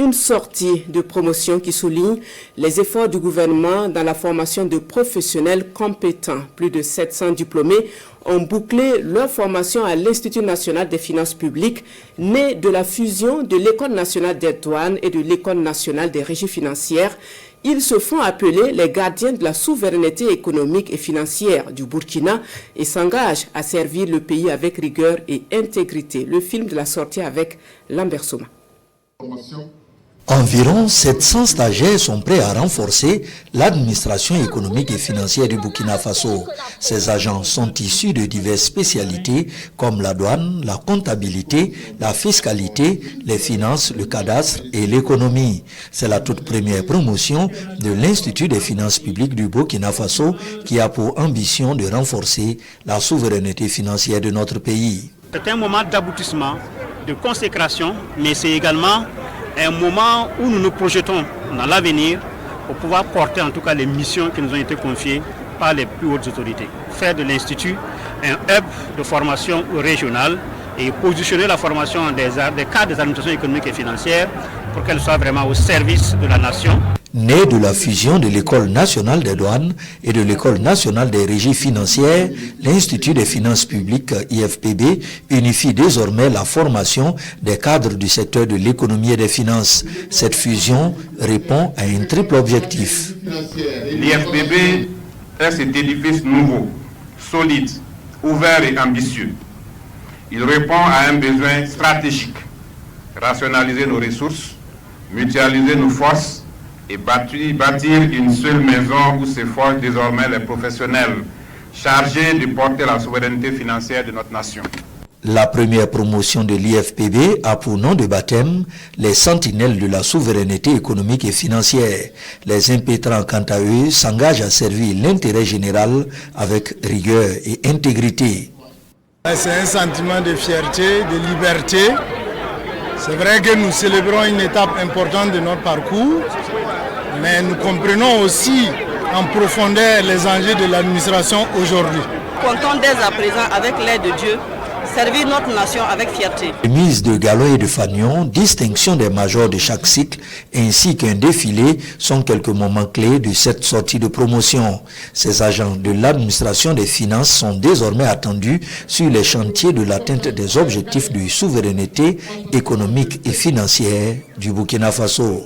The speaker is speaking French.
Une sortie de promotion qui souligne les efforts du gouvernement dans la formation de professionnels compétents. Plus de 700 diplômés ont bouclé leur formation à l'Institut national des finances publiques, né de la fusion de l'École nationale des douanes et de l'École nationale des régies financières. Ils se font appeler les gardiens de la souveraineté économique et financière du Burkina et s'engagent à servir le pays avec rigueur et intégrité. Le film de la sortie avec Lambert Soma. Environ 700 stagiaires sont prêts à renforcer l'administration économique et financière du Burkina Faso. Ces agents sont issus de diverses spécialités comme la douane, la comptabilité, la fiscalité, les finances, le cadastre et l'économie. C'est la toute première promotion de l'Institut des finances publiques du Burkina Faso qui a pour ambition de renforcer la souveraineté financière de notre pays. C'est un moment d'aboutissement, de consécration, mais c'est également un moment où nous nous projetons dans l'avenir pour pouvoir porter en tout cas les missions qui nous ont été confiées par les plus hautes autorités. Faire de l'Institut un hub de formation régionale et positionner la formation des cadres des administrations économiques et financières pour qu'elle soit vraiment au service de la nation. Né de la fusion de l'École nationale des douanes et de l'École nationale des régies financières, l'Institut des finances publiques IFPB unifie désormais la formation des cadres du secteur de l'économie et des finances. Cette fusion répond à un triple objectif. L'IFPB est cet édifice nouveau, solide, ouvert et ambitieux. Il répond à un besoin stratégique, rationaliser nos ressources, mutualiser nos forces et bâtir une seule maison où se forgent désormais les professionnels chargés de porter la souveraineté financière de notre nation. La première promotion de l'IFPB a pour nom de baptême les sentinelles de la souveraineté économique et financière. Les impétrants, quant à eux, s'engagent à servir l'intérêt général avec rigueur et intégrité. C'est un sentiment de fierté, de liberté. C'est vrai que nous célébrons une étape importante de notre parcours, mais nous comprenons aussi en profondeur les enjeux de l'administration aujourd'hui. Comptons dès à présent, avec l'aide de Dieu, servir notre nation avec fierté. Mise de galons et de fanions, distinction des majors de chaque cycle, ainsi qu'un défilé sont quelques moments clés de cette sortie de promotion. Ces agents de l'administration des finances sont désormais attendus sur les chantiers de l'atteinte des objectifs de souveraineté économique et financière du Burkina Faso.